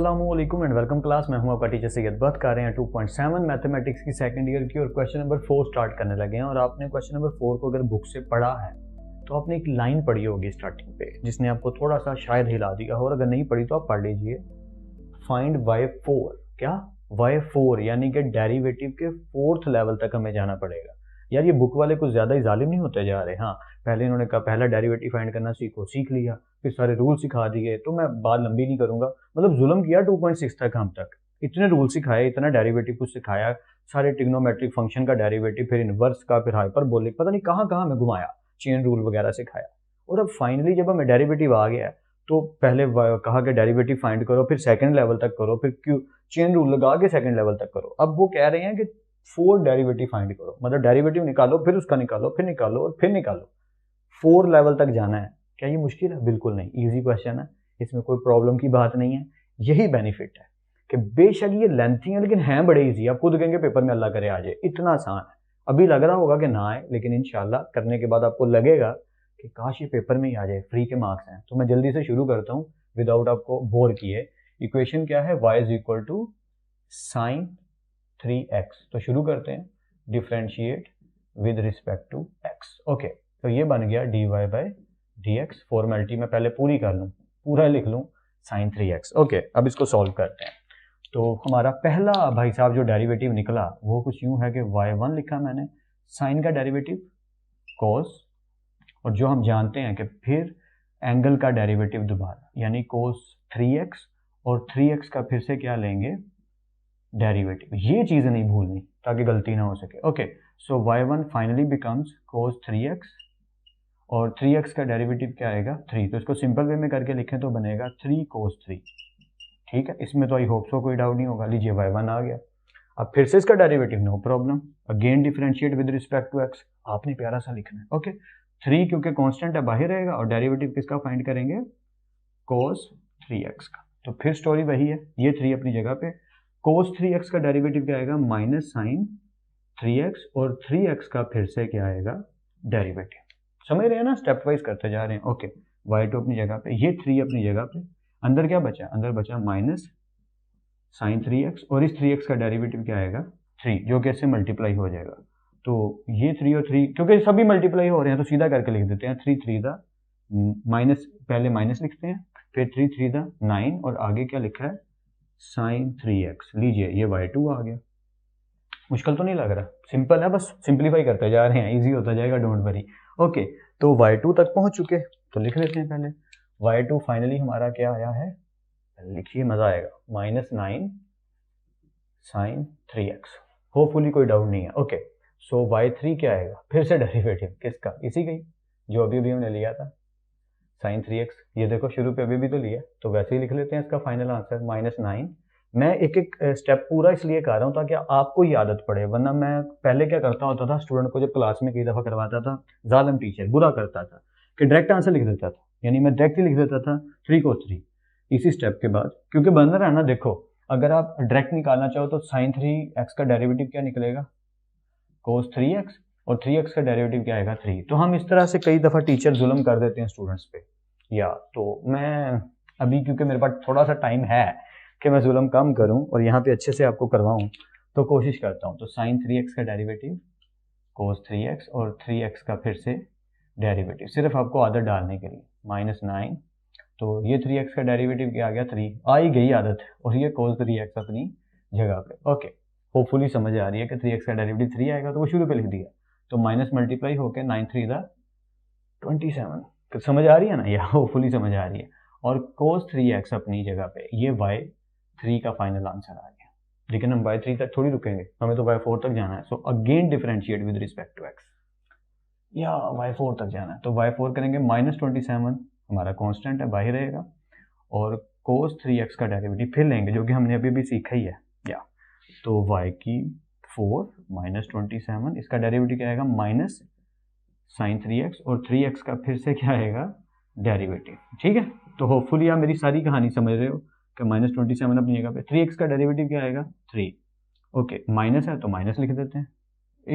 अस्सलामुअलैकुम and welcome class. मैं हूं आपका टीचर सैयद। बात कर रहे हैं 2.7 मैथमेटिक्स की सेकंड ईयर की और क्वेश्चन नंबर 4 स्टार्ट करने लगे हैं। और आपने क्वेश्चन नंबर 4 को अगर बुक से पढ़ा है तो आपने एक लाइन पढ़ी होगी स्टार्टिंग पे जिसने आपको थोड़ा सा शायद हिला दिया हो, और अगर नहीं पढ़ी तो आप पढ़ लीजिए। फाइंड y4, क्या y4 यानी कि डेरिवेटिव के 4th लेवल तक हमें जाना पड़ेगा। यार ये बुक वाले कुछ ज्यादा ही जालिम नहीं होते जा रहे। हाँ, पहले इन्होंने कहा पहला डेरिवेटिव फाइंड करना सीखो, सीख लिया, फिर सारे रूल सिखा दिए। तो मैं बात लंबी नहीं करूंगा, मतलब जुल्म किया 2.6 तक हम तक, इतने रूल सिखाए, इतना डेरिवेटिव कुछ सिखाया, सारे ट्रिग्नोमेट्रिक फंक्शन का डेरिवेटिव, फिर इनवर्स का, फिर हाइपरबोलिक, पता नहीं कहाँ कहाँ में घुमाया, चेन रूल वगैरह सिखाया। और अब फाइनली जब हमें डेरिवेटिव आ गया तो पहले कहा कि डेरिवेटिव फाइंड करो, फिर सेकंड लेवल तक करो, फिर क्यों चेन रूल लगा के सेकंड लेवल तक करो। अब वो कह रहे हैं कि 4 डेरिवेटिव फाइंड करो, मतलब डेरिवेटिव निकालो, फिर उसका निकालो, फिर निकालो और फिर निकालो। 4 लेवल तक जाना है। क्या ये मुश्किल है? बिल्कुल नहीं, इजी क्वेश्चन है, इसमें कोई प्रॉब्लम की बात नहीं है। यही बेनिफिट है कि बेशक ये लेंथी है लेकिन हैं बड़े इजी। आप खुद कहेंगे पेपर में अल्लाह करे आ जाए, इतना आसान है। अभी लग रहा होगा कि ना आए, लेकिन इंशाल्लाह करने के बाद आपको लगेगा कि काश ये पेपर में ही आ जाए, फ्री के मार्क्स हैं। तो मैं जल्दी से शुरू करता हूँ विदाउट आपको बोर किए। इक्वेशन क्या है? y is equal to sine 3x। तो शुरू करते हैं, differentiate with respect to x। Okay, तो ये बन गया dy बाई dx। फॉर्मेलिटी में पहले पूरी कर लूँ, पूरा लिख लूँ साइन 3x। ओके, अब इसको सॉल्व करते हैं। तो हमारा पहला भाई साहब जो डेरिवेटिव निकला वो कुछ यूं है कि y1 लिखा मैंने, साइन का डेरिवेटिव cos, और जो हम जानते हैं कि फिर एंगल का डेरिवेटिव दोबारा, यानी cos 3x, और 3x का फिर से क्या लेंगे? डेरिवेटिव। ये चीज़ें नहीं भूलनी ताकि गलती ना हो सके। ओके, सो y1 finally becomes cos 3x, और 3x का डेरिवेटिव क्या आएगा? 3। तो इसको सिंपल वे में करके लिखें तो बनेगा 3 cos 3। ठीक है, इसमें तो आई होप सो कोई डाउट नहीं होगा। लीजिए y1 आ गया। अब फिर से इसका derivative, no problem, again differentiate with respect to x। आपने प्यारा सा लिखना है। ओके, 3 क्योंकि कांस्टेंट है बाहर रहेगा, और डेरिवेटिव किसका फाइंड करेंगे? cos 3x का। तो फिर स्टोरी वही है, ये 3 अपनी जगह पे, cos 3x का डेरिवेटिव क्या आएगा? माइनस साइन 3x, और 3x का फिर से क्या आएगा? डेरिवेटिव। समझ रहे हैं ना, स्टेप वाइज करते जा रहे हैं। ओके, y2 अपनी जगह पे, ये 3 अपनी जगह पे, अंदर क्या बचा? अंदर बचा माइनस साइन 3x, और इस 3x का डेरिवेटिव क्या आएगा? 3, जो कि इससे मल्टीप्लाई हो जाएगा। तो ये 3 और 3 क्योंकि सभी मल्टीप्लाई हो रहे हैं तो सीधा करके लिख देते हैं। 3 3 दा माइनस, पहले माइनस लिखते हैं, फिर 3 3 दा 9, और आगे क्या लिखा है? Sign 3x। लीजिए ये y2 आ गया। मुश्किल तो नहीं लग रहा, सिंपल है, बस सिंप्लीफाई करते जा रहे हैं, इजी होता जाएगा, डोंट वरी। ओके, तो y2 तक पहुंच चुके, तो लिख लेते हैं पहले। y2 फाइनली हमारा क्या आया है? लिखिए, मजा आएगा। Minus 9 sine 3x। होपफुली कोई डाउट नहीं है। ओके, सो y3 क्या आएगा? फिर से डेरिवेटिव किसका? इसी का ही जो अभी अभी हमने लिया था, साइन 3x। ये देखो शुरू पे अभी भी तो लिया, तो वैसे ही लिख लेते हैं इसका फाइनल आंसर माइनस 9। मैं एक एक स्टेप पूरा इसलिए कर रहा हूँ ताकि आपको ही आदत पड़े, वरना मैं पहले क्या करता होता था, स्टूडेंट को जब क्लास में कई दफ़ा करवाता था, जालिम टीचर बुरा करता था कि डायरेक्ट आंसर लिख देता था, यानी मैं डायरेक्ट ही लिख देता था 3 को 3 इसी स्टेप के बाद, क्योंकि बन रहा है ना। देखो, अगर आप डायरेक्ट निकालना चाहो तो साइन 3x का डेरिवेटिव क्या निकलेगा? cos 3x, और 3x का डेरिवेटिव क्या आएगा? 3। तो हम इस तरह से कई दफ़ा टीचर जुल्म कर देते हैं स्टूडेंट्स पे। या तो मैं अभी, क्योंकि मेरे पास थोड़ा सा टाइम है कि मैं जुल्म कम करूं और यहाँ पे अच्छे से आपको करवाऊं, तो कोशिश करता हूं। तो साइन 3x का डेरिवेटिव cos 3x, और 3x का फिर से डेरिवेटिव, सिर्फ आपको आदत डालने के लिए, माइनस 9। तो ये 3x का डेरिवेटिव क्या आ गया? 3। आ ही गई आदत, और ये cos 3x अपनी जगह पे। ओके, होपफुली समझ आ रही है कि 3x का डेरिवेटिव 3 आएगा, तो वो शुरू पे लिख दिया, तो माइनस मल्टीप्लाई होकर 9 3 दा 27। समझ आ रही है ना, या होपफुली समझ आ रही है। और cos 3x अपनी जगह पे, ये y3 का फाइनल आंसर आ गया। लेकिन हम y3 तक थोड़ी रुकेंगे, हमें तो y4 तक जाना है। So again differentiate with respect to x, या y4 तक जाना है। तो y4 करेंगे, माइनस 27 हमारा कांस्टेंट है, बाहर रहेगा, और cos 3x का डेरिवेटिव फिर लेंगे, जो कि हमने अभी भी सीखा ही है। या तो y4 माइनस 27, इसका डेरिवेटिव क्या आएगा? माइनस साइन 3x, और 3x का फिर से क्या आएगा? डेरिवेटिव। ठीक है, तो होपफुली आप मेरी सारी कहानी समझ रहे हो कि माइनस 27 अपनी जगह पे, 3x का डेरिवेटिव क्या आएगा? 3। ओके, माइनस है तो माइनस लिख देते हैं।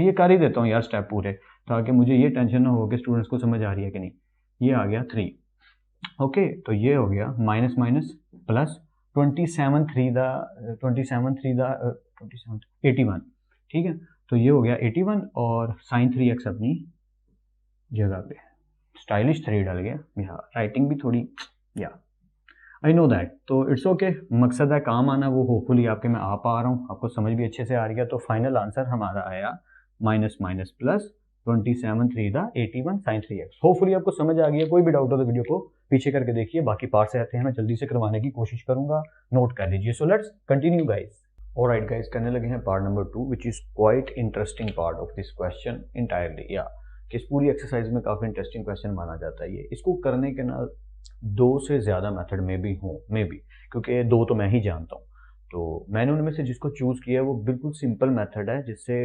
ये कर ही देता हूँ यार स्टेप पूरे, ताकि मुझे ये टेंशन ना हो कि स्टूडेंट्स को समझ आ रही है कि नहीं। ये आ गया 3। ओके, तो ये हो गया माइनस माइनस प्लस 81, ठीक है। तो ये हो गया 81 और sin 3x अपनी जगह पे, स्टाइलिश 3 डल गया, यहाँ राइटिंग भी थोड़ी, या आई नो दैट, तो इट्स ओके, मकसद है काम आना, वो होपफुली आपके मैं आ पा रहा हूँ, आपको समझ भी अच्छे से आ रही है। तो फाइनल आंसर हमारा आया माइनस माइनस प्लस 27 3 दा 81 sin 3x। होपफुली आपको समझ आ गई है। कोई भी डाउट हो तो वीडियो को पीछे करके देखिए, बाकी पार्ट से आते हैं, मैं जल्दी से करवाने की कोशिश करूंगा, नोट कर लीजिए। So let's continue guys. Alright guys, करने लगे हैं part number 2 which is quite interesting part of this question entirely, या कि इस पूरी एक्सरसाइज में काफी इंटरेस्टिंग क्वेश्चन माना जाता है ये। इसको करने के ना 2 से ज़्यादा मेथड में भी हों, मे बी, क्योंकि 2 तो मैं ही जानता हूँ। तो मैंने उनमें से जिसको चूज़ किया है वो बिल्कुल सिंपल मेथड है, जिससे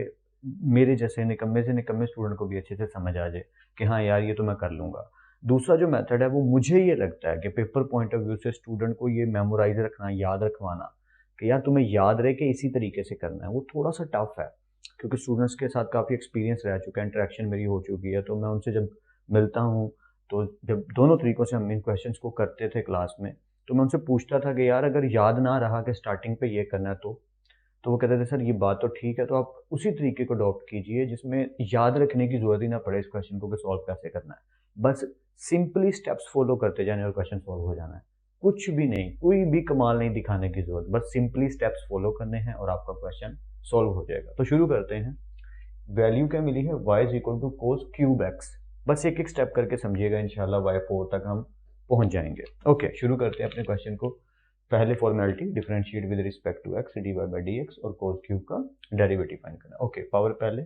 मेरे जैसे निकम्मे से निकम्मे स्टूडेंट को भी अच्छे से समझ आ जाए कि हाँ यार ये तो मैं कर लूँगा। दूसरा जो मेथड है वो मुझे ये लगता है कि पेपर पॉइंट ऑफ व्यू से स्टूडेंट को ये मेमोराइज रखना, याद रखवाना कि यार तुम्हें याद रहे कि इसी तरीके से करना है, वो थोड़ा सा टफ है, क्योंकि स्टूडेंट्स के साथ काफ़ी एक्सपीरियंस रह चुका है, इंटरेक्शन मेरी हो चुकी है। तो मैं उनसे जब मिलता हूँ, तो जब दोनों तरीक़ों से हम इन क्वेश्चंस को करते थे क्लास में, तो मैं उनसे पूछता था कि यार अगर याद ना रहा कि स्टार्टिंग पे ये करना है तो वो कहते थे सर ये बात तो ठीक है, तो आप उसी तरीके को अडॉप्ट कीजिए जिसमें याद रखने की ज़रूरत ही ना पड़े इस क्वेश्चन को कि सॉल्व कैसे करना है, बस सिंपली स्टेप्स फॉलो करते जाने और क्वेश्चन सॉल्व हो जाना है। कुछ भी नहीं, कोई भी कमाल नहीं दिखाने की ज़रूरत, बस सिंपली स्टेप्स फॉलो करने हैं और आपका क्वेश्चन सॉल्व हो जाएगा। तो शुरू करते हैं। वैल्यू क्या मिली है, y is equal to cos cube x. बस एक एक स्टेप करके समझिएगा, इंशाल्लाह y4 तक हम पहुंच जाएंगे। ओके, शुरू करते हैं अपने क्वेश्चन को। पहले formality, differentiate with respect to x dy by d x और कोस क्यूब का डेरिवेटिव फाइंड करना। ओके, पावर पहले,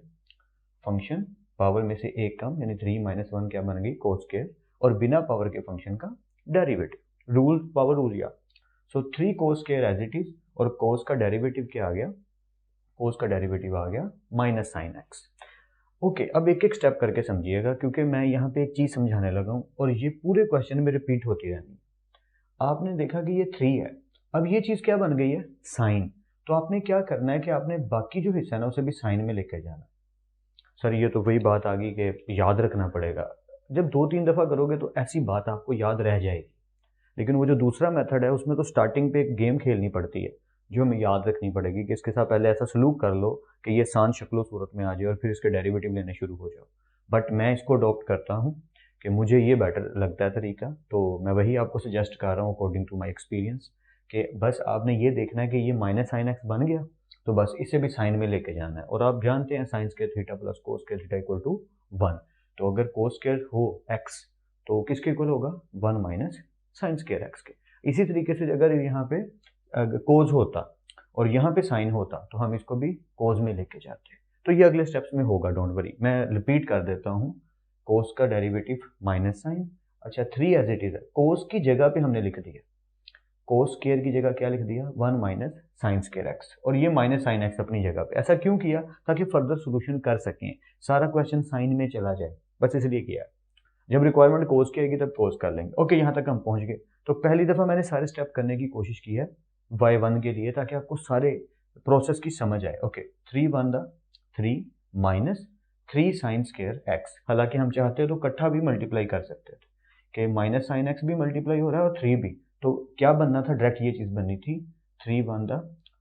फंक्शन पावर में से एक कम यानी 3 - 1 क्या बन गई, कोस स्क्वायर, और बिना पावर के फंक्शन का डेरिवेटिव, रूल पावर रूल या। So 3 cos square as it is, और कोस का डेरिवेटिव क्या आ गया, कोस का डेरिवेटिव आ गया माइनस साइन एक्स। ओके, अब एक एक स्टेप करके समझिएगा, क्योंकि मैं यहाँ पे एक चीज़ समझाने लगा हूँ और ये पूरे क्वेश्चन में रिपीट होती रहनी है। आपने देखा कि ये 3 है, अब ये चीज़ क्या बन गई है, साइन। तो आपने क्या करना है कि आपने बाकी जो हिस्सा है ना उसे भी साइन में लेकर जाना। सर ये तो वही बात आ गई कि याद रखना पड़ेगा। जब 2-3 दफ़ा करोगे तो ऐसी बात आपको याद रह जाएगी, लेकिन वो जो दूसरा मेथड है उसमें तो स्टार्टिंग पे एक गेम खेलनी पड़ती है जो हमें याद रखनी पड़ेगी कि इसके साथ पहले ऐसा सलूक कर लो कि ये सान शक्लो सूरत में आ जाए और फिर इसके डेरिवेटिव लेने शुरू हो जाओ। बट मैं इसको अडॉप्ट करता हूँ कि मुझे ये बेटर लगता है तरीका, तो मैं वही आपको सजेस्ट कर रहा हूँ अकॉर्डिंग टू माई एक्सपीरियंस, कि बस आपने ये देखना है कि ये माइनस साइन एक्स बन गया, तो बस इसे भी साइन में लेके जाना है। और आप जानते हैं sine square theta plus cos square theta equal to 1, तो अगर कोस स्क्वायर हो एक्स तो किसके इक्वल होगा, 1 माइनस साइन स्क्वायर एक्स के। इसी तरीके से अगर यहाँ पे कोज होता और यहाँ पे साइन होता तो हम इसको भी कोज में लेके जाते, तो ये अगले स्टेप्स में होगा, डोंट वरी। मैं रिपीट कर देता हूँ, कोस का डेरिवेटिव माइनस साइन, अच्छा 3 एज इट इज है, कोस की जगह पे हमने लिख दिया, कोस स्क्वायर की जगह क्या लिख दिया, 1 माइनस साइन स्क्वायर एक्स, और ये माइनस साइन एक्स अपनी जगह पे। ऐसा क्यों किया, ताकि फर्दर सोल्यूशन कर सकें, सारा क्वेश्चन साइन में चला जाए, बस इसलिए किया। जब रिक्वायरमेंट कोस की आएगी तब कोस कर लेंगे। ओके, यहाँ तक हम पहुँच गए। तो पहली दफ़ा मैंने सारे स्टेप करने की कोशिश की है y1 के लिए, ताकि आपको सारे प्रोसेस की समझ आए। ओके, 3 1 दा 3 माइनस 3 साइन स्क्वायर एक्स, हालांकि हम चाहते तो इकट्ठा भी मल्टीप्लाई कर सकते थे कि माइनस साइन एक्स भी मल्टीप्लाई हो रहा है और 3 भी, तो क्या बनना था, डायरेक्ट ये चीज़ बननी थी 3 1 दा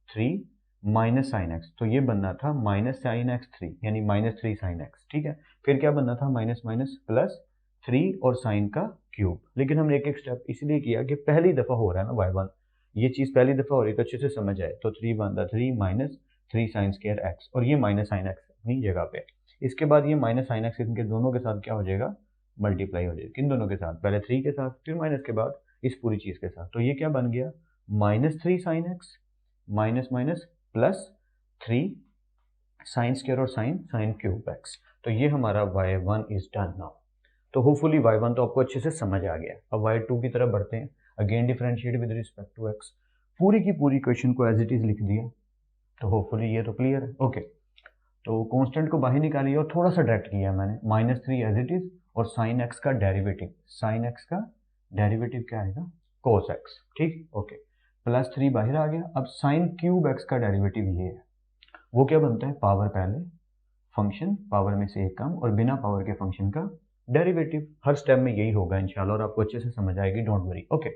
3 माइनस साइन एक्स, तो ये बनना था माइनस साइन एक्स 3 यानी माइनस 3 साइन एक्स, ठीक है। फिर क्या बनना था, माइनस माइनस प्लस 3 और साइन का क्यूब। लेकिन हमने एक एक स्टेप इसलिए किया कि पहली दफ़ा हो रहा है ना y1, ये चीज़ पहली दफ़ा हो रही है तो अच्छे से समझ आए। तो 3 1 दा 3 माइनस 3 साइन स्क्वायर एक्स, और ये माइनस साइन एक्स अपनी जगह पे। इसके बाद ये माइनस साइन एक्स इनके दोनों के साथ क्या हो जाएगा, मल्टीप्लाई हो जाएगा। किन दोनों के साथ, पहले 3 के साथ, फिर माइनस के बाद इस पूरी चीज़ के साथ। तो ये क्या बन गया, minus 3 sine x minus minus plus 3 sine square और साइन क्यूब एक्स। तो ये हमारा y1 इज डन नाउ। तो होपफुली y1 तो आपको अच्छे से समझ आ गया। अब y2 की तरफ बढ़ते हैं। Again differentiate with respect to x, पूरी की पूरी क्वेश्चन को एज इट इज लिख दिया, तो होपफुली ये तो क्लियर है। ओके, तो कांस्टेंट को बाहर निकालिए और थोड़ा सा डायरेक्ट किया मैंने, -3 एज इट इज, और साइन एक्स का डेरिवेटिव, साइन एक्स का डेरिवेटिव क्या आएगा, कोस एक्स, ठीक। ओके, प्लस 3 बाहर आ गया। अब साइन क्यूब एक्स का डेरिवेटिव ये है, वो क्या बनता है, पावर पहले, फंक्शन पावर में से एक कम, और बिना पावर के फंक्शन का डेरिवेटिव। हर स्टेप में यही होगा इंशाल्लाह, और आपको अच्छे से समझ आएगी, don't worry. Okay,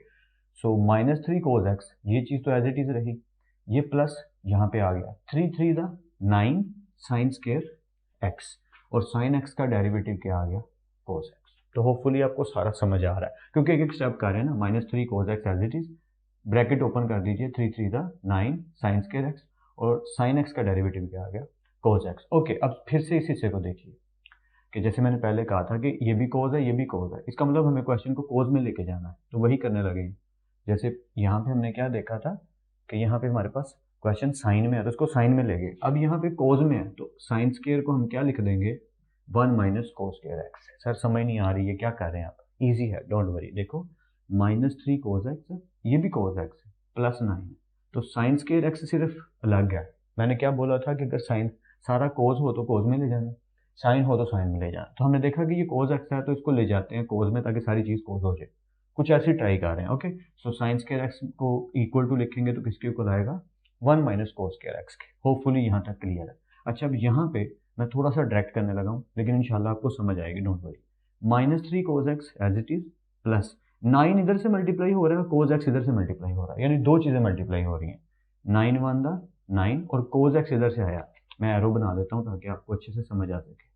so -3 cos x, ये चीज़ तो एज इट इज़ रही, ये प्लस यहाँ पे आ गया 3 3 दा 9 साइन स्क्वायर x, और साइन x का डेरिवेटिव क्या आ गया cos x। तो होपफुली आपको सारा समझ आ रहा है, क्योंकि एक एक स्टेप कर रहे हैं ना। -3 cos x as it is, bracket open कर दीजिए, 3 3 दा 9 साइन स्क्वायर x, और साइन x का डेरिवेटिव क्या आ गया cos x। ओके, अब फिर से इस हिस्से को देखिए कि जैसे मैंने पहले कहा था कि ये भी cos है, ये भी cos है, इसका मतलब हमें क्वेश्चन को cos में लेके जाना है, तो वही करने लगे। जैसे यहाँ पे हमने क्या देखा था कि यहाँ पे हमारे पास क्वेश्चन साइन में है, तो उसको साइन में ले गए। अब यहाँ पे cos में है, तो साइन स्क्वायर को हम क्या लिख देंगे 1 minus cos square x। Sir समझ नहीं आ रही है, क्या कर रहे हैं आप? ईजी है, डोंट वरी। देखो -3 cos x, ये भी cos x है, प्लस 9, तो साइन स्क्वायर x सिर्फ अलग है। मैंने क्या बोला था कि अगर साइन सारा cos हो तो cos में ले जाना, साइन हो तो साइन में ले जाना। तो हमने देखा कि ये cos x है, तो इसको ले जाते हैं cos में, ताकि सारी चीज़ cos हो जाए। कुछ ऐसे ट्राई कर रहे हैं। Okay, so sine square x को इक्वल टू लिखेंगे तो किसके इक्वल आएगा 1 माइनस cos स्क्वायर x के। होपफुली यहाँ तक क्लियर है। अच्छा, अब यहाँ पे मैं थोड़ा सा डायरेक्ट करने लगा हूँ, लेकिन इंशाल्लाह आपको समझ आएगी, don't worry. -3 cos x as it is, plus 9 इधर से मल्टीप्लाई हो रहा है, cos x इधर से मल्टीप्लाई हो रहा है, यानी दो चीज़ें मल्टीप्लाई हो रही हैं। 9 1 दा 9, और cos x इधर से आया। मैं एरो बना देता हूँ ताकि आपको अच्छे से समझ आ सके।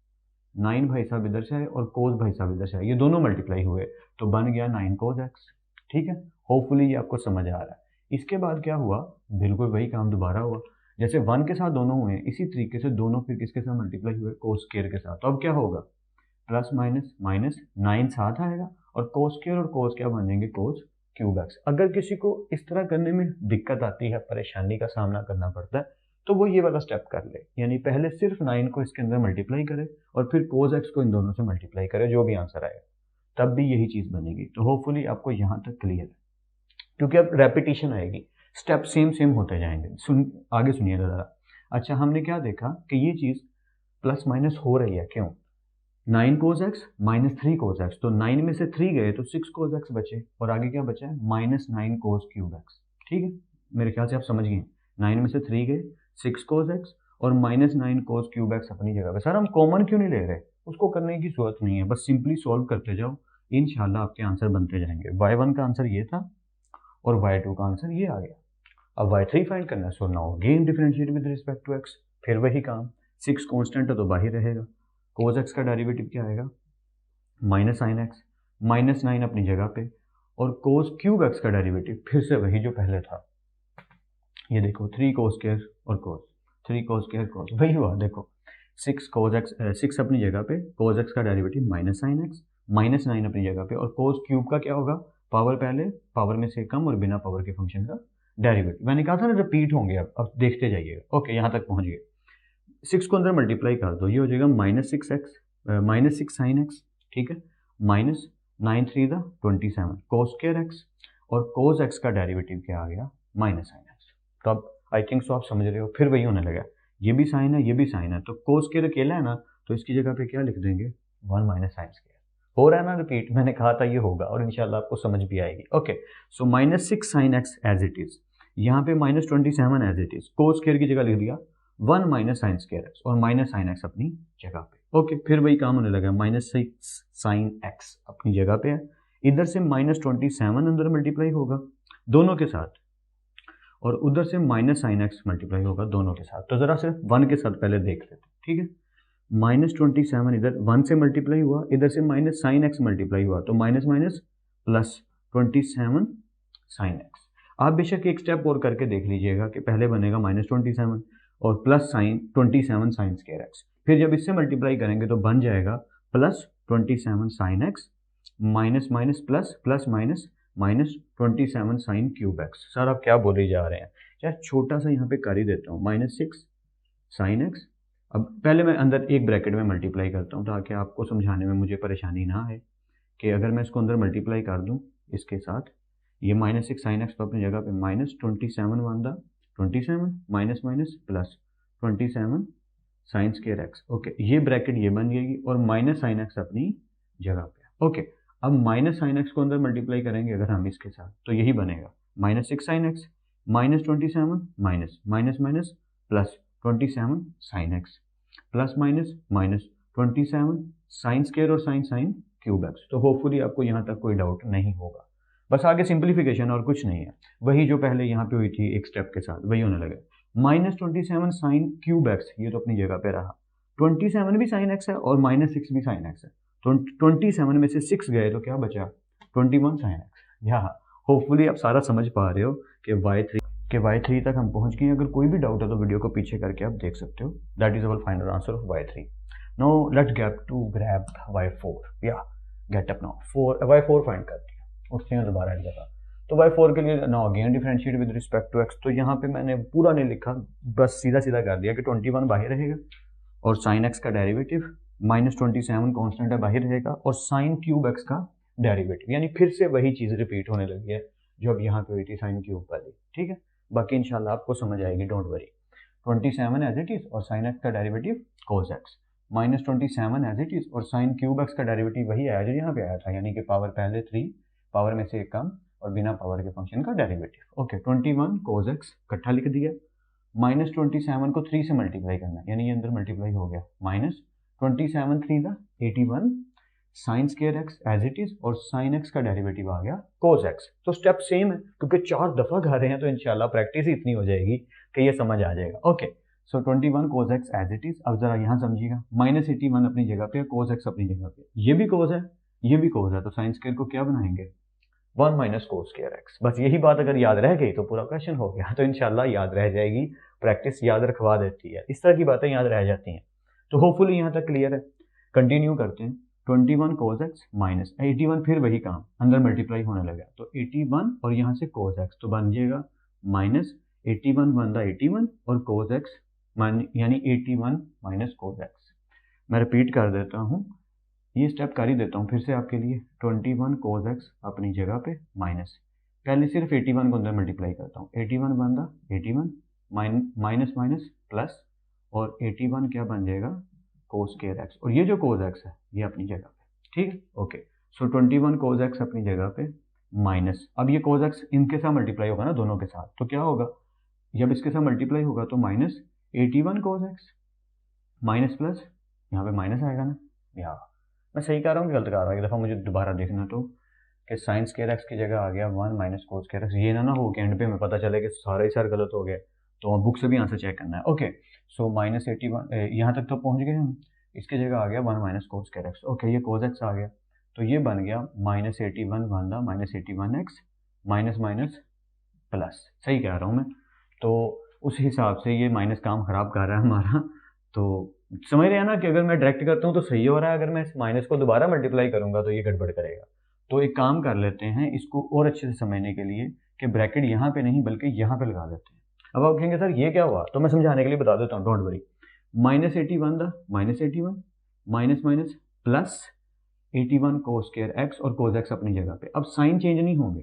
9 भाई साहब इधर से आए और cos भाई साहब इधर से आए, ये दोनों मल्टीप्लाई हुए, तो बन गया 9 cos x। ठीक है, होपफुली ये आपको समझ आ रहा है। इसके बाद क्या हुआ, बिल्कुल वही काम दोबारा हुआ। जैसे 1 के साथ दोनों हुए, इसी तरीके से दोनों फिर किसके साथ मल्टीप्लाई हुए, cos स्क्वायर के साथ। तो अब क्या होगा, प्लस माइनस माइनस 9 साथ आएगा, और cos स्क्वायर और cos क्या बनेंगे, cos क्यूब x। अगर किसी को इस तरह करने में दिक्कत आती है, परेशानी का सामना करना पड़ता है, तो वो ये वाला स्टेप कर ले, यानी पहले सिर्फ 9 को इसके अंदर मल्टीप्लाई करे, और फिर cos x को इन दोनों से मल्टीप्लाई करे, जो भी आंसर आएगा तब भी यही चीज़ बनेगी। तो होपफुली आपको यहाँ तक क्लियर है, क्योंकि अब रेपिटेशन आएगी, स्टेप सेम सेम होते जाएंगे। आगे सुनिएगा ज़रा। अच्छा, हमने क्या देखा कि ये चीज़ प्लस माइनस हो रही है, क्यों? 9 cos x -3 cos x, तो 9 में से 3 गए तो 6 cos x बचे, और आगे क्या बचा है, -9 cos क्यूब x। ठीक है, मेरे ख्याल से आप समझ गए। 9 में से 3 गए, 6 cos x और -9 cos क्यूब x अपनी जगह पे। सर हम कॉमन क्यों नहीं ले रहे? उसको करने की जरूरत नहीं है, बस सिंपली सॉल्व करते जाओ, इंशाल्लाह आपके आंसर बनते जाएंगे। y1 का आंसर ये था, और y2 का आंसर ये आ गया। अब y3 फाइंड करना है, so now again differentiate with respect to x, फिर वही काम। 6 कांस्टेंट है तो बाहर रहेगा, cos x का डेरिवेटिव क्या आएगा, माइनस साइन एक्स, -9 अपनी जगह पे, और cos क्यूब x का डेरिवेटिव फिर से वही जो पहले था। ये देखो 3 cos स्क्वायर और cos, 3 cos स्क्वायर cos, वही हुआ। देखो 6 cos x, 6 अपनी जगह पे, cos x का डेरिवेटिव माइनस साइन x, -9 अपनी जगह पे, और cos क्यूब का क्या होगा, पावर पहले, पावर में से कम और बिना पावर के फंक्शन का डेरिवेटिव। मैंने कहा था ना रिपीट होंगे, अब देखते जाइएगा। ओके, यहाँ तक पहुँच गए। 6 को अंदर मल्टीप्लाई कर दो, ये हो जाएगा -6 साइन एक्स, ठीक है, माइनस 9 3 दा 27 cos स्क्वायर एक्स, और cos x का डेरिवेटिव क्या आ गया, माइनस साइन एक्स। तो अब आई थिंक सो आप समझ रहे हो, फिर वही होने लगा, ये भी साइन है, ये भी साइन है, तो cos स्क्वायर अकेला है ना, तो इसकी जगह पे क्या लिख देंगे, 1 माइनस साइन स्क्वायर। हो रहा है ना रिपीट, मैंने कहा था ये होगा, और इंशाल्लाह आपको समझ भी आएगी। Okay, so -6 sine x as it is, यहाँ पे -27 as it is, cos square की जगह लिख दिया 1 माइनस साइन स्क्वायर एक्स, और माइनस साइन एक्स अपनी जगह पे। ओके, फिर वही काम होने लगा, -6 साइन एक्स अपनी जगह पे है, इधर से -27 अंदर मल्टीप्लाई होगा दोनों के साथ, और उधर से माइनस साइन एक्स मल्टीप्लाई होगा दोनों के साथ। तो जरा सिर्फ 1 के साथ पहले देख लेते हैं, ठीक है। -27 इधर 1 से मल्टीप्लाई हुआ, इधर से माइनस साइन एक्स मल्टीप्लाई हुआ, तो minus minus plus 27 sine x. आप बेशक एक स्टेप और करके देख लीजिएगा कि पहले बनेगा -27 और plus sign 27 sign square x, फिर जब इससे मल्टीप्लाई करेंगे तो बन जाएगा +27 sine x, minus minus plus, plus minus -27 sign cube x. Sir आप क्या बोले जा रहे हैं? यार छोटा सा यहाँ पे कर ही देता हूँ, -6 साइन एक्स। अब पहले मैं अंदर एक ब्रैकेट में मल्टीप्लाई करता हूँ ताकि आपको समझाने में मुझे परेशानी ना आए, कि अगर मैं इसको अंदर मल्टीप्लाई कर दूँ इसके साथ, ये -6 साइन एक्स तो अपनी जगह पे, -27 वन दा 27 minus minus plus 27 sign square x. Okay, ये ब्रैकेट ये बन जाएगी, और माइनस साइन एक्स अपनी जगह पे। ओके, अब माइनस साइन एक्स को अंदर मल्टीप्लाई करेंगे अगर हम इसके साथ, तो यही बनेगा -6 sine x, -27 minus minus minus plus 27 sine x, plus minus minus 27 sine square और साइन साइन क्यूब एक्स। तो होपफुली आपको यहाँ तक कोई डाउट नहीं होगा। बस आगे सिंप्लीफिकेशन और कुछ नहीं है, वही जो पहले यहाँ पे हुई थी एक स्टेप के साथ वही होने लगे। -27 साइन क्यूब एक्स, ये तो अपनी जगह पे रहा, 27 भी साइन एक्स है और -6 भी साइन एक्स है, तो 27 में से 6 गए तो क्या बचा, 21 साइन एक्स। यहाँ होपफुली आप सारा समझ पा रहे हो कि y3 तक हम पहुंच गए। अगर कोई भी डाउट है तो वीडियो को पीछे करके आप देख सकते हो। That is our final answer of y3। Now let's get to grab y4, या get up now y4 find करते हैं, उठते हैं दोबारा एक जगह। तो y4 के लिए now again differentiate with respect to x, तो यहाँ पे मैंने पूरा नहीं लिखा, बस सीधा सीधा कर दिया कि 21 बाहर रहेगा और साइन x का डेरिवेटिव, -27 कांस्टेंट है बाहर रहेगा और साइन क्यूब x का डेरिवेटिव, यानी फिर से वही चीज़ रिपीट होने लगी है जो अब यहाँ पे हुई थी साइन क्यूब वाली। ठीक है, बाकी इंशाल्लाह आपको समझ आएगी, don't worry. 27 as it is और साइन एक्स का derivative cos x, -27 as it is और साइन क्यूब एक्स का डेरिवेटिव वही आया जो यहाँ पे आया था, यानी कि पावर पहले 3, पावर में से एक कम और बिना पावर के फंक्शन का डेरिवेटिव। ओके, 21 कोस एक्स इकट्ठा लिख दिया, -27 को 3 से मल्टीप्लाई करना है, यानी ये अंदर मल्टीप्लाई हो गया, -27 3 था 81 sine square x as it is और साइन एक्स का डेरिवेटिव आ गया कोस एक्स। तो स्टेप सेम है, क्योंकि 4 दफा कर रहे हैं तो इंशाल्लाह प्रैक्टिस ही इतनी हो जाएगी कि ये समझ आ जाएगा। Okay, so 21 cos x as it is. अब जरा यहाँ समझिएगा, -81 अपनी जगह पे, कोस एक्स अपनी जगह पे, ये भी कोस है ये भी कोस है, तो साइन स्केयर को क्या बनाएंगे, 1 माइनस कोस स्केयर एक्स। बस यही बात अगर याद रह गई तो पूरा क्वेश्चन हो गया। तो इंशाल्लाह याद रह जाएगी, प्रैक्टिस याद रखवा देती है, इस तरह की बातें याद रह जाती हैं। तो होपफुली यहाँ तक क्लियर है। कंटिन्यू करते हैं, 21 कोस एक्स माइनस 81, फिर वही काम अंदर मल्टीप्लाई होने लगा, तो 81 और यहाँ से कोस एक्स, तो बन जाएगा -81 बन रहा 81 और कोस एक्स यानी 81 माइनस कोस एक्स। मैं रिपीट कर देता हूँ, ये स्टेप कर ही देता हूँ फिर से आपके लिए। 21 कोस एक्स अपनी जगह पे माइनस, पहले सिर्फ 81 को अंदर मल्टीप्लाई करता हूँ, 81 बन रहा 81 माइनस माइनस प्लस और 81 क्या बन जाएगा कोस स्क्वायर एक्स, और ये जो कोस एक्स है ये अपनी जगह पे। ठीक है, ओके, सो 21 कोस एक्स अपनी जगह पे माइनस, अब ये कोस एक्स इनके साथ मल्टीप्लाई होगा ना दोनों के साथ, तो क्या होगा, जब इसके साथ मल्टीप्लाई होगा तो -81 कोस एक्स माइनस प्लस, यहाँ पे माइनस आएगा ना, यहाँ मैं सही कह रहा हूँ कि गलत कह रहा हूँ, एक दफ़ा मुझे दोबारा देखना तो, कि साइन स्क्वायर एक्स की जगह आ गया 1 माइनस कोस स्क्वायर एक्स, ये ना हो कि एंड पे मैं पता चले कि सारा ही सर गलत हो गया, तो बुक से भी आंसर चेक करना है। ओके, सो -81 यहाँ तक तो पहुँच गए हम, इसकी जगह आ गया 1 minus cos square x. Okay, ये कोस एक्स आ गया, तो ये बन गया -81 बन रहा -81 एक्स माइनस माइनस प्लस, सही कह रहा हूँ मैं, तो उस हिसाब से ये माइनस काम ख़राब कर रहा है हमारा। तो समझ रहे हैं ना कि अगर मैं डायरेक्ट करता हूँ तो सही हो रहा है, अगर मैं इस माइनस को दोबारा मल्टीप्लाई करूँगा तो ये गड़बड़ करेगा। तो एक काम कर लेते हैं इसको और अच्छे से समझने के लिए, कि ब्रैकेट यहाँ पे नहीं बल्कि यहाँ पे लगा देते हैं। अब आप कहेंगे सर ये क्या हुआ, तो मैं समझाने के लिए बता देता हूँ, डोंट वरी। -81 था -81 minus minus plus 81 cos square x और कोस एक्स अपनी जगह पे, अब साइन चेंज नहीं होंगे,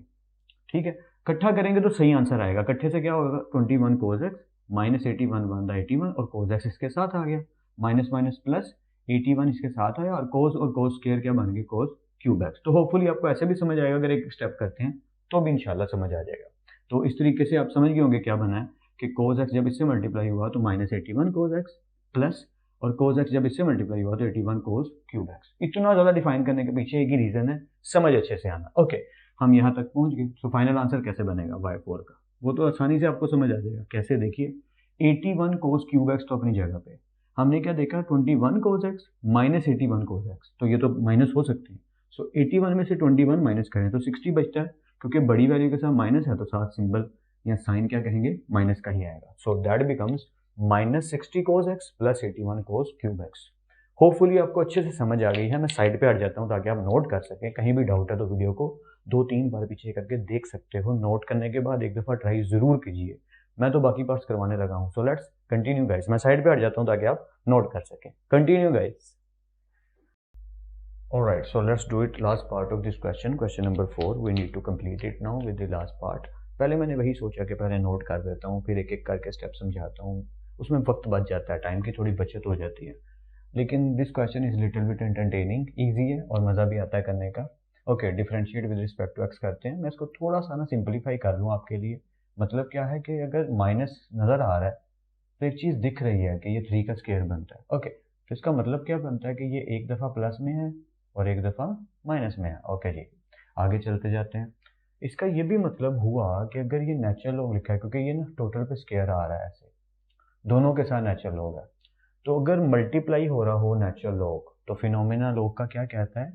ठीक है, इकट्ठा करेंगे तो सही आंसर आएगा। इकट्ठे से क्या होगा, 21 कोस एक्स -81 बन रहा 81 और कोस एक्स इसके साथ आ गया, माइनस माइनस प्लस 81 इसके साथ आया और कोस स्क्वायर क्या बन गई, कोस क्यूब एक्स। तो होपफुली आपको ऐसे भी समझ आएगा, अगर एक स्टेप करते हैं तो भी इंशाल्लाह समझ आ जाएगा। तो इस तरीके से आप समझ गए होंगे क्या बना है, कि कोस एक्स जब इससे मल्टीप्लाई हुआ तो -81 कोस एक्स प्लस, और कोस एक्स जब इससे मल्टीप्लाई हुआ तो 81 कोस क्यूब एक्स। इतना ज़्यादा डिफाइन करने के पीछे एक ही रीज़न है, समझ अच्छे से आना। ओके, हम यहाँ तक पहुँच गए, तो फाइनल आंसर कैसे बनेगा y4 का, वो तो आसानी से आपको समझ आ जाएगा। कैसे, देखिए 81 कोस क्यूब एक्स तो अपनी जगह पे, हमने क्या देखा 21 कोस एक्स -81 कोस एक्स, तो ये तो माइनस हो सकते हैं। सो 81 में से 21 माइनस करें तो 60 बचता है, क्योंकि बड़ी वैल्यू के साथ माइनस है तो साथ सिंबल या साइन क्या कहेंगे, माइनस का ही आएगा। So that becomes -60 cos x plus 81 cos cube x. Hopefully आपको अच्छे से समझ आ गई है। मैं साइड पे हट जाता हूँ ताकि आप नोट कर सकें, कहीं भी डाउट है तो वीडियो को 2-3 बार पीछे करके देख सकते हो। नोट करने के बाद एक दफ़ा ट्राई ज़रूर कीजिए, मैं तो बाकी पार्ट्स करवाने लगा हूँ। सो लेट्स कंटिन्यू गाइस, मैं साइड पे हट जाता हूँ ताकि आप नोट कर सकें। Continue guys. Alright, so let's do it last part of this question, question number 4. We need to complete it now with the last part. पहले मैंने वही सोचा कि पहले नोट कर देता हूँ, फिर एक एक करके स्टेप समझाता हूँ, उसमें वक्त बच जाता है, टाइम की थोड़ी बचत हो जाती है। लेकिन this question is little bit entertaining, easy है और मज़ा भी आता है करने का। Okay, differentiate with respect to x करते हैं। मैं इसको थोड़ा सा ना सिंप्लीफाई कर लूँ आपके लिए। मतलब क्या है कि अगर माइनस नज़र आ रहा है तो एक चीज़ दिख रही है कि ये 3 का स्क्वायर बनता है। ओके, तो इसका मतलब क्या बनता है कि ये एक दफ़ा प्लस में है और एक दफ़ा माइनस में है। ओके जी, आगे चलते जाते हैं। इसका ये भी मतलब हुआ कि अगर ये नेचुरल लॉग लिखा है, क्योंकि ये ना टोटल पे स्क्वायर आ रहा है ऐसे, दोनों के साथ नेचुरल लॉग है, तो अगर मल्टीप्लाई हो रहा हो नेचुरल लॉग तो फिनोमिना लॉग का क्या कहता है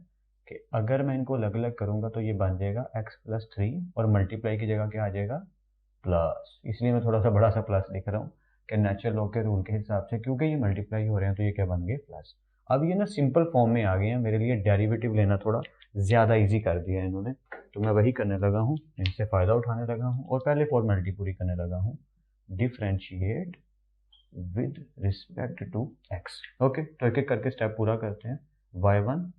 कि अगर मैं इनको अलग अलग करूंगा तो ये बन जाएगा x+3 और मल्टीप्लाई की जगह क्या आ जाएगा प्लस, इसलिए मैं थोड़ा सा बड़ा सा प्लस लिख रहा हूँ कि नेचुरल लॉग के रूल के हिसाब से क्योंकि ये मल्टीप्लाई हो रहे हैं तो ये क्या बन गए प्लस। अब ये ना सिंपल फॉर्म में आ गए हैं, मेरे लिए डेरिवेटिव लेना थोड़ा ज़्यादा इजी कर दिया है इन्होंने, तो मैं वही करने लगा हूँ, इनसे फ़ायदा उठाने लगा हूँ और पहले फॉर्मेलिटी पूरी करने लगा हूँ, differentiate with respect to x. Okay, तो एक एक करके स्टेप पूरा करते हैं। y1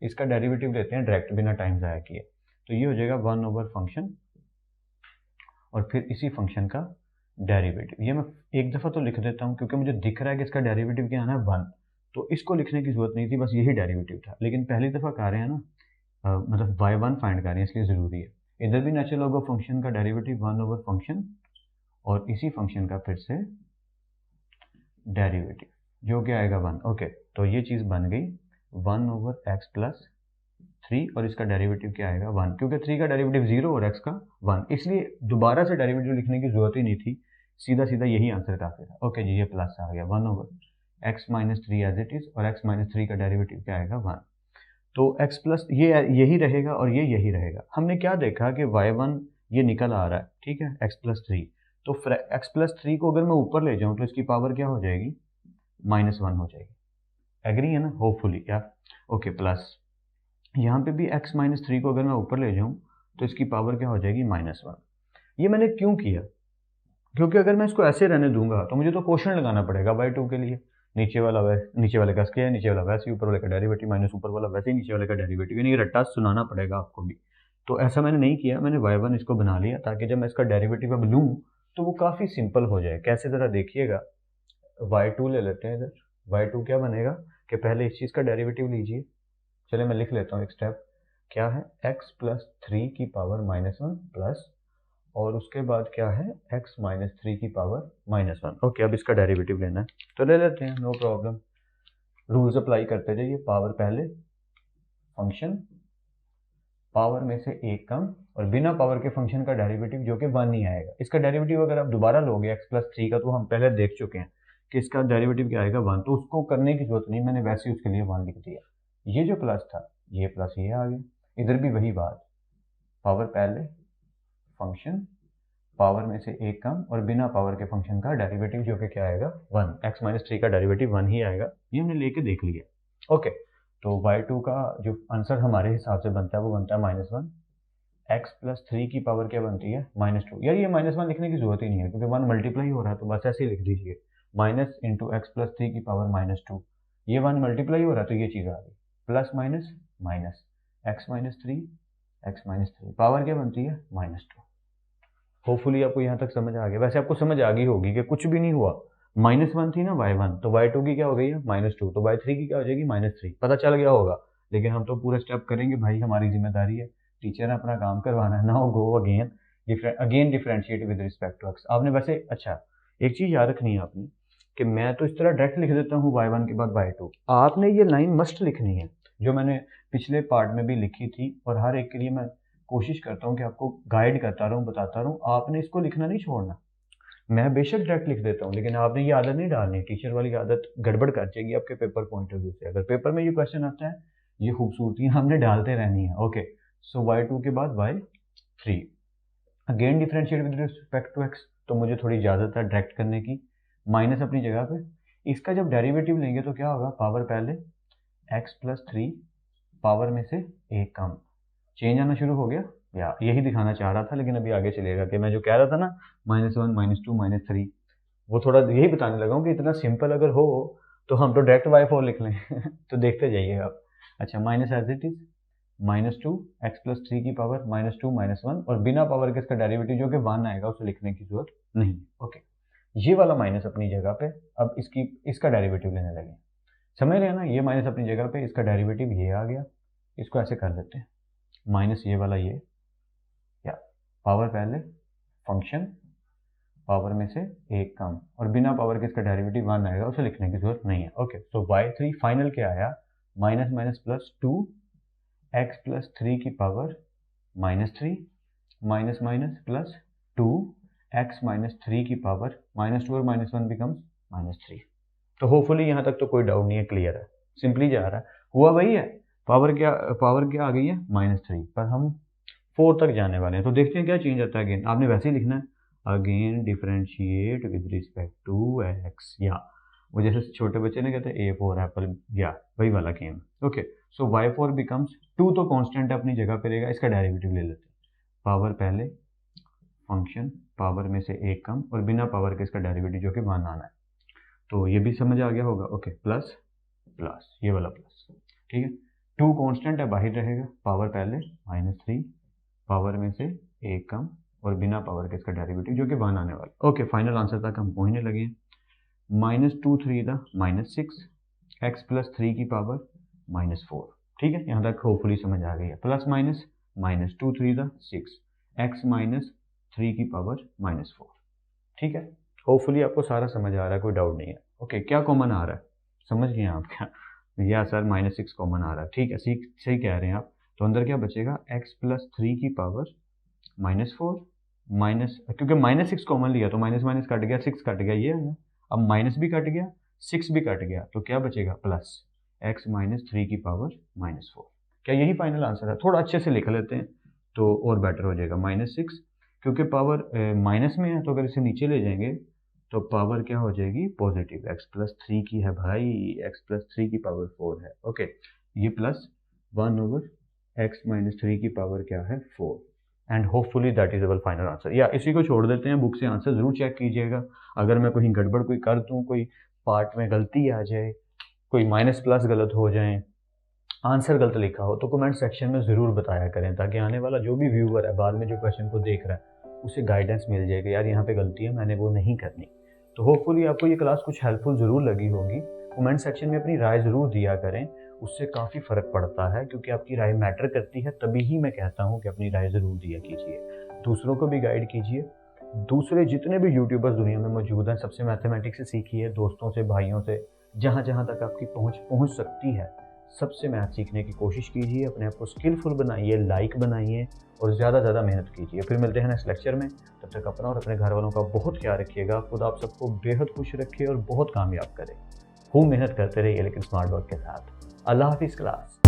इसका डेरिवेटिव लेते हैं डायरेक्ट बिना टाइम ज़ाया किए, तो ये हो जाएगा 1 ओवर फंक्शन और फिर इसी फंक्शन का डेरिवेटिव। ये मैं एक दफ़ा तो लिख देता हूँ क्योंकि मुझे दिख रहा है कि इसका डेरिवेटिव क्या आना है 1, तो इसको लिखने की ज़रूरत नहीं थी, बस यही डेरिवेटिव था, लेकिन पहली दफ़ा कर रहे हैं ना, मतलब y1 फाइंड कर रहे हैं इसलिए ज़रूरी है। इधर भी नेचुरल लॉग ऑफ फंक्शन का डेरिवेटिव 1 ओवर फंक्शन और इसी फंक्शन का फिर से डेरिवेटिव जो क्या आएगा 1। ओके, तो ये चीज़ बन गई 1/x+3 और इसका डेरिवेटिव क्या आएगा 1, क्योंकि 3 का डेरिवेटिव 0 और x का 1, इसलिए दोबारा से डेरिवेटिव लिखने की जरूरत ही नहीं थी, सीधा सीधा यही आंसर काफी था। ओके जी, ये प्लस आ गया 1/x-3 एज इट इज और x-3 का डेरिवेटिव क्या आएगा 1, तो x प्लस ये यही रहेगा और ये यही रहेगा। हमने क्या देखा कि y1 ये निकल आ रहा है, ठीक है, x+3, तो x+3 को अगर मैं ऊपर ले जाऊं तो इसकी पावर क्या हो जाएगी -1 हो जाएगी, एग्री है ना, होपफुली यार। ओके, प्लस यहाँ पे भी x-3 को अगर मैं ऊपर ले जाऊं तो इसकी पावर क्या हो जाएगी -1। ये मैंने क्यों किया, क्योंकि अगर मैं इसको ऐसे रहने दूंगा तो मुझे तो क्वेश्चन लगाना पड़ेगा y2 के लिए, नीचे वाले का स्क्वायर, नीचे वाला वैसे, ऊपर वाले का डेरिवेटिव माइनस ऊपर वाला वैसे ही नीचे वाले का डेरिवेटिव, यानी ये रट्टा सुनाना पड़ेगा आपको भी। तो ऐसा मैंने नहीं किया, मैंने y1 इसको बना लिया ताकि जब मैं इसका डेरिवेटिव अब लूँ तो वो काफ़ी सिंपल हो जाए। कैसे, ज़रा देखिएगा, y2 ले लेते हैं इधर। y2 क्या बनेगा कि पहले इस चीज़ का डेरिवेटिव लीजिए, चलिए मैं लिख लेता हूँ एक स्टेप, क्या है x+3 की पावर -1 प्लस और उसके बाद क्या है x-3 की पावर -1। ओके, अब इसका डेरिवेटिव लेना है तो ले लेते हैं, नो प्रॉब्लम, रूल्स अप्लाई करते जाइए, पावर पहले, फंक्शन पावर में से एक कम और बिना पावर के फंक्शन का डेरिवेटिव जो कि 1 ही आएगा। इसका डेरिवेटिव अगर आप दोबारा लोगे x+3 का, तो हम पहले देख चुके हैं कि इसका डेरिवेटिव क्या आएगा 1, तो उसको करने की जरूरत नहीं, मैंने वैसे ही उसके लिए 1 लिख दिया। ये जो प्लस था ये प्लस ये आ गया, इधर भी वही बात, पावर पहले, फंक्शन पावर में से एक कम और बिना पावर के फंक्शन का डेरिवेटिव जो कि क्या आएगा 1, x-3 का डेरिवेटिव 1 ही आएगा, ये हमने लेके देख लिया। ओके, तो y2 का जो आंसर हमारे हिसाब से बनता है वो बनता है -1, x+3 की पावर क्या बनती है -2। यार ये -1 लिखने की जरूरत ही नहीं है क्योंकि 1 मल्टीप्लाई हो रहा है, तो बस ऐसे ही लिख दीजिए -x+3 की पावर -2, ये 1 मल्टीप्लाई हो रहा है तो ये चीज़ आ गई, plus minus minus x-3 power क्या बनती है -2। होपफुली आपको यहाँ तक समझ आ गया, वैसे आपको समझ आ गई होगी कि कुछ भी नहीं हुआ, -1 थी ना y1, तो y2 की क्या हो गई है -2, तो y3 की क्या हो जाएगी -3, पता चल गया होगा। लेकिन हम तो पूरा स्टेप करेंगे भाई, हमारी जिम्मेदारी है, टीचर ने अपना काम करवाना है, now go again differentiate with respect to x। आपने वैसे अच्छा एक चीज़ याद रखनी है आपने कि मैं तो इस तरह डायरेक्ट लिख देता हूँ y1 के बाद y2, आपने ये लाइन मस्ट लिखनी है जो मैंने पिछले पार्ट में भी लिखी थी, और हर एक के लिए मैं कोशिश करता हूँ कि आपको गाइड करता रहूँ, बताता रहूँ, आपने इसको लिखना नहीं छोड़ना। मैं बेशक डायरेक्ट लिख देता हूँ लेकिन आपने ये आदत नहीं डालनी, टीचर वाली आदत गड़बड़ कर जाएगी आपके पेपर पॉइंट ऑफ व्यू से। अगर पेपर में ये क्वेश्चन आता है, ये खूबसूरतियाँ हमने डालते रहनी है। ओके, सो y2 के बाद y3 again differentiate with respect to x, तो मुझे थोड़ी इजाज़त है डायरेक्ट करने की, माइनस अपनी जगह पे, इसका जब डेरिवेटिव लेंगे तो क्या होगा, पावर पहले x+3 पावर में से एक कम, चेंज आना शुरू हो गया, या यही दिखाना चाह रहा था लेकिन अभी आगे चलेगा कि मैं जो कह रहा था ना -1 -2 -3, वो थोड़ा यही बताने लगा हूँ कि इतना सिंपल अगर हो तो हम तो डायरेक्ट y4 लिख लें तो देखते जाइएगा आप। अच्छा, minus as it is -2 x+3 की पावर -2 -1 और बिना पावर के इसका डेरिवेटिव जो कि 1 आएगा उसे लिखने की जरूरत नहीं। ओके, ये वाला माइनस अपनी जगह पे, अब इसका डेरिवेटिव लेने लगे, समझ रहे हैं ना, ये माइनस अपनी जगह पे, इसका डेरिवेटिव ये आ गया, इसको ऐसे कर लेते हैं, माइनस ये वाला ये, या पावर पहले, फंक्शन पावर में से एक कम और बिना पावर के इसका डेरिवेटिव 1 आएगा, उसे लिखने की जरूरत नहीं है। ओके, तो y3 फाइनल क्या आया, -2 x+3 की power -3 minus minus plus 2x minus 3 की पावर -2 और -1 बिकम्स -3। तो होपफुली यहाँ तक तो कोई डाउट नहीं है, क्लियर है, सिंपली जा रहा है, हुआ वही है। पावर क्या आ गई है -3, पर हम 4 तक जाने वाले हैं। तो देखते हैं क्या चेंज आता है। अगेन आपने वैसे ही लिखना है, again differentiate with respect to x, या वो जैसे छोटे बच्चे ने कहते हैं ए फॉर एप्पल, या वही वाला गेम। ओके, सो y4 बिकम्स 2 तो कांस्टेंट अपनी जगह पे रहेगा, इसका डेरिवेटिव ले लेते हैं। पावर पहले, फंक्शन पावर में से एक कम और बिना पावर के इसका डेरिवेटिव जो कि 1 आना है। तो ये भी समझ आ गया होगा। ओके, प्लस प्लस ये वाला प्लस, ठीक है। 2 कांस्टेंट है, बाहर रहेगा, पावर पहले -3, पावर में से एक कम और बिना पावर के इसका डेरिवेटिव जो कि 1 आने वाला। ओके, फाइनल आंसर तक हम पहुंचने लगे हैं। -2 3 था -6, x प्लस 3 की पावर -4, ठीक है, यहाँ तक होपफुली समझ आ गई है। प्लस माइनस -2 3 था 6, x माइनस 3 की पावर -4, ठीक है। होपफुली आपको सारा समझ आ रहा है, कोई डाउट नहीं है। ओके, क्या कॉमन आ रहा है, समझ गए आप क्या? या सर -6 कॉमन आ रहा है, ठीक है, सही कह रहे हैं आप। तो अंदर क्या बचेगा, x प्लस 3 की पावर -4 माइनस, क्योंकि -6 कॉमन लिया तो माइनस माइनस कट गया, 6 कट गया, ये है। अब माइनस भी कट गया, 6 भी कट गया, तो क्या बचेगा, प्लस x माइनस 3 की पावर -4। क्या यही फाइनल आंसर है? थोड़ा अच्छे से लिख लेते हैं तो और बेटर हो जाएगा। -6 क्योंकि पावर माइनस में है, तो अगर इसे नीचे ले जाएंगे तो पावर क्या हो जाएगी, पॉजिटिव। x प्लस 3 की है भाई, x प्लस 3 की पावर 4 है। ओके, ये प्लस 1 ओवर x माइनस 3 की पावर क्या है, 4। And hopefully that is our final answer. या इसी को छोड़ देते हैं, बुक से आंसर जरूर चेक कीजिएगा। अगर मैं कोई गड़बड़ कोई कर दूँ, कोई पार्ट में गलती आ जाए, कोई माइनस प्लस गलत हो जाए, आंसर गलत लिखा हो, तो कमेंट सेक्शन में ज़रूर बताया करें, ताकि आने वाला जो भी व्यूअर है बाद में जो क्वेश्चन को देख रहा है उसे गाइडेंस मिल जाएगा, यार यहाँ पे गलती है, मैंने वो नहीं करनी। तो होपफुली आपको ये क्लास कुछ हेल्पफुल ज़रूर लगी होगी। कमेंट सेक्शन में अपनी राय ज़रूर दिया करें, उससे काफ़ी फ़र्क पड़ता है, क्योंकि आपकी राय मैटर करती है। तभी ही मैं कहता हूँ कि अपनी राय ज़रूर दिया कीजिए, दूसरों को भी गाइड कीजिए। दूसरे जितने भी यूट्यूबर्स दुनिया में मौजूद हैं, सबसे मैथमेटिक्स से सीखिए, दोस्तों से, भाइयों से, जहाँ जहाँ तक आपकी पहुँच सकती है, सबसे मैथ सीखने की कोशिश कीजिए। अपने आप को स्किलफुल बनाइए, लाइक बनाइए और ज़्यादा से ज़्यादा मेहनत कीजिए। फिर मिलते हैं नेक्स्ट लेक्चर में, तब तक अपना और अपने घर वालों का बहुत ख्याल रखिएगा। खुद आप सबको बेहद खुश रखे और बहुत कामयाब करे। खूब मेहनत करते रहिए, लेकिन स्मार्ट वर्क के साथ। अल्लाह हाफिज़ क्लास।